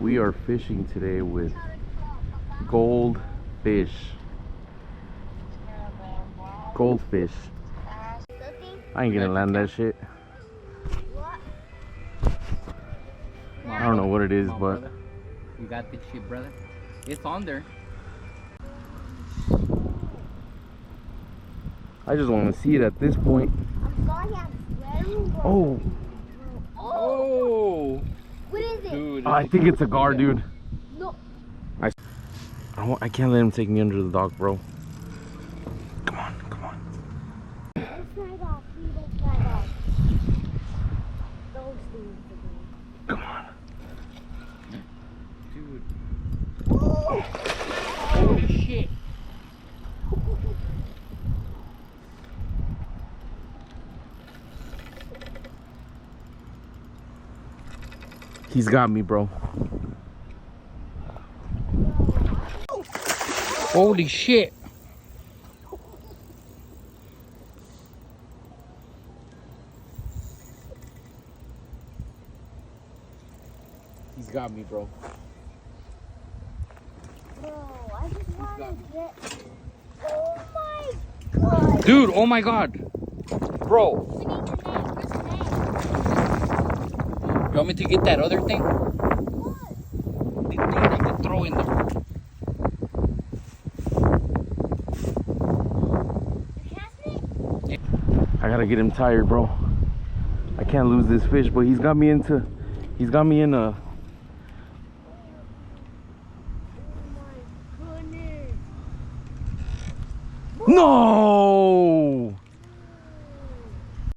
We are fishing today with goldfish. Goldfish. I ain't gonna land that shit. I don't know what it is, but brother. You got this shit, brother. It's on there. I just want to see it at this point. Oh. Oh. What is it? Dude, I think it's a gar, dude. No. I can't let him take me under the dock, bro. Come on, come on. Let's slide off. Let's slide off. Those things again. Come on. dude. Holy shit. He's got me, bro. Holy shit. He's got me, bro. Bro, I just want to get. Oh my god. Dude, oh my god. Bro, We need the name. Where's the name? you want me to get that other thing? What? The thing that you throw in there. You casting it? I gotta get him tired, bro. I can't lose this fish, but he's got me in a. Oh my goodness. No!